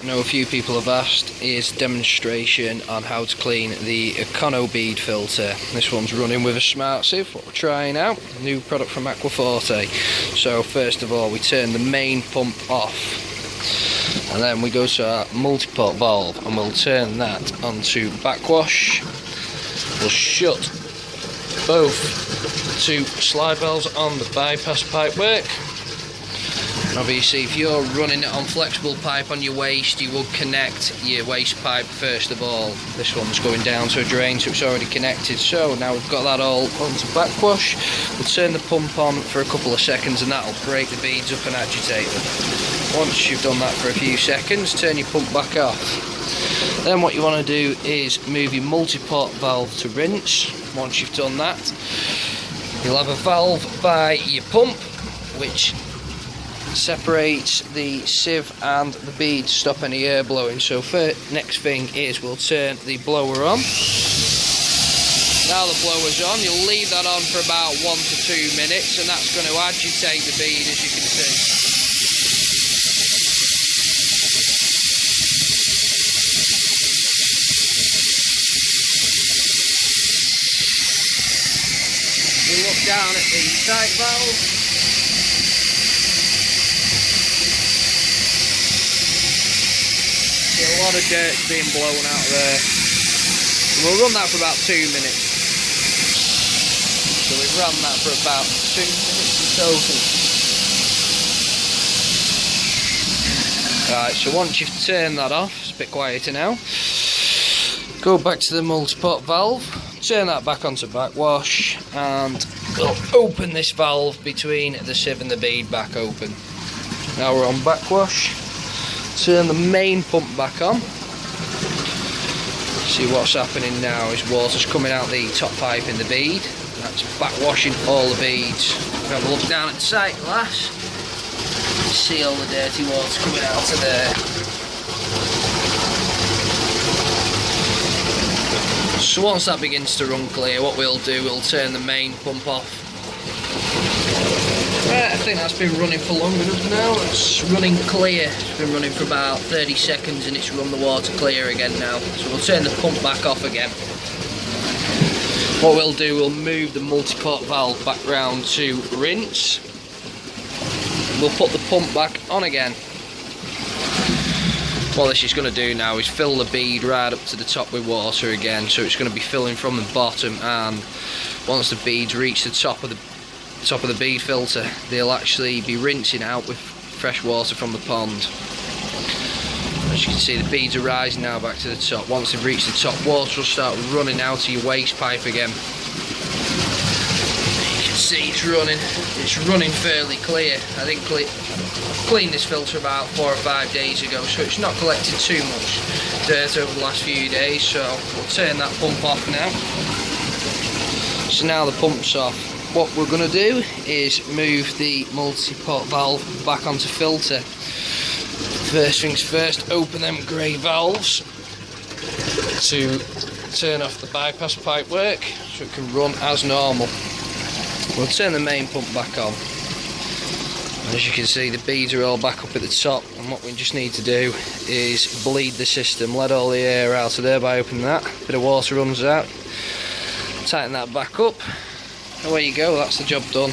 know a few people have asked is demonstration on how to clean the Econobead filter. This one's running with a smart sieve, what we're trying out, new product from Aquaforte. So first of all we turn the main pump off, and then we go to our multiport valve and we'll turn that onto backwash. We'll shut both two slide valves on the bypass pipework. Obviously, if you're running it on flexible pipe on your waste, you will connect your waste pipe first of all. This one's going down to a drain, so it's already connected. So now we've got that all onto backwash. We'll turn the pump on for a couple of seconds and that'll break the beads up and agitate them. Once you've done that for a few seconds, turn your pump back off. Then what you want to do is move your multiport valve to rinse. Once you've done that, you'll have a valve by your pump which separates the sieve and the bead to stop any air blowing. So next thing is we'll turn the blower on. Now the blower's on, you'll leave that on for about 1 to 2 minutes and that's going to agitate the bead, as you can see. We look down at the tight valve. A lot of dirt's being blown out there. We'll run that for about 2 minutes. So we've run that for about 2 minutes in total. Right, so once you've turned that off, it's a bit quieter now. Go back to the multiport valve, turn that back onto backwash, and we'll open this valve between the sieve and the bead back open. Now we're on backwash. Turn the main pump back on. See what's happening now is water's coming out the top pipe in the bead. That's backwashing all the beads. Have a look down at the sight glass. See all the dirty water coming out of there. So once that begins to run clear, what we'll do, we'll turn the main pump off. Right, I think that's been running for long enough now. It's running clear. It's been running for about 30 seconds and it's run the water clear again now. So we'll turn the pump back off again. What we'll do, we'll move the multiport valve back round to rinse. We'll put the pump back on again. What this is going to do now is fill the bead right up to the top with water again. So it's going to be filling from the bottom, and once the beads reach the top of the bead filter, they'll actually be rinsing out with fresh water from the pond. As you can see, the beads are rising now back to the top. Once they've reached the top, water will start running out of your waste pipe again. You can see it's running fairly clear. I think cleaned this filter about 4 or 5 days ago, so it's not collected too much dirt over the last few days. So we'll turn that pump off now. So now the pump's off. What we're going to do is move the multiport valve back onto filter. First things first, open them grey valves to turn off the bypass pipe work so it can run as normal. We'll turn the main pump back on. As you can see, the beads are all back up at the top, and what we just need to do is bleed the system, let all the air out of there by opening that. A bit of water runs out. Tighten that back up. Away you go, that's the job done.